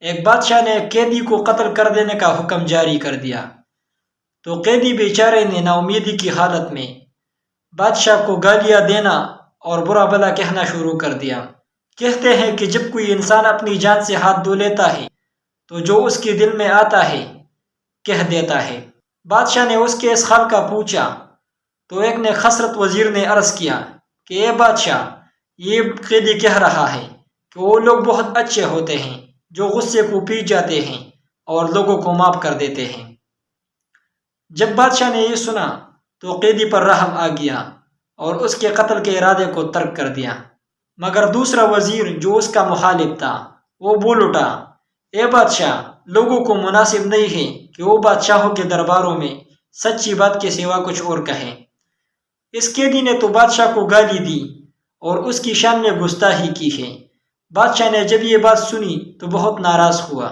ایک بادشاہ نے ایک قیدی کو قتل کر دینے کا حکم جاری کر دیا، تو قیدی بیچارے نے نا امیدی کی حالت میں بادشاہ کو گالیاں دینا اور برا بھلا کہنا شروع کر دیا۔ کہتے ہیں کہ جب کوئی انسان اپنی جان سے ہاتھ دھو لیتا ہے تو جو اس کے دل میں آتا ہے کہہ دیتا ہے۔ بادشاہ نے اس کے اس حال کا پوچھا تو ایک نے خسرت وزیر نے عرض کیا کہ اے بادشاہ، یہ قیدی کہہ رہا ہے کہ وہ لوگ بہت اچھے ہوتے ہیں جو غصے کو پی جاتے ہیں اور لوگوں کو معاف کر دیتے ہیں۔ جب بادشاہ نے یہ سنا تو قیدی پر رحم آ گیا اور اس کے قتل کے ارادے کو ترک کر دیا۔ مگر دوسرا وزیر جو اس کا مخالف تھا وہ بول اٹھا، اے بادشاہ، لوگوں کو مناسب نہیں ہے کہ وہ بادشاہوں کے درباروں میں سچی بات کے سوا کچھ اور کہیں۔ اس قیدی نے تو بادشاہ کو گالی دی اور اس کی شان میں گستاخی کی ہے۔ بادشاہ نے جب یہ بات سنی تو بہت ناراض ہوا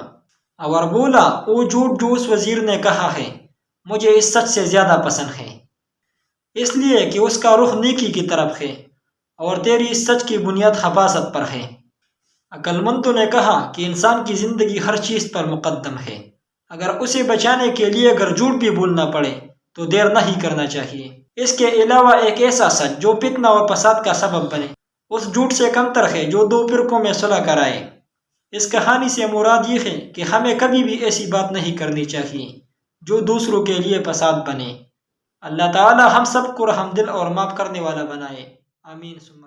اور بولا، وہ جھوٹ جو اس وزیر نے کہا ہے مجھے اس سچ سے زیادہ پسند ہے، اس لیے کہ اس کا رخ نیکی کی طرف ہے اور تیری اس سچ کی بنیاد حفاظت پر ہے۔ عقل مندوں نے کہا کہ انسان کی زندگی ہر چیز پر مقدم ہے، اگر اسے بچانے کے لیے اگر جھوٹ بھی بولنا پڑے تو دیر نہیں کرنا چاہیے۔ اس کے علاوہ ایک ایسا سچ جو فتنہ اور فساد کا سبب بنے اس جھوٹ سے کمتر ہے جو دو فرقوں میں صلح کرائے۔ اس کہانی سے مراد یہ ہے کہ ہمیں کبھی بھی ایسی بات نہیں کرنی چاہیے جو دوسروں کے لیے فساد بنے۔ اللہ تعالی ہم سب کو رحم دل اور معاف کرنے والا بنائے، آمین ثم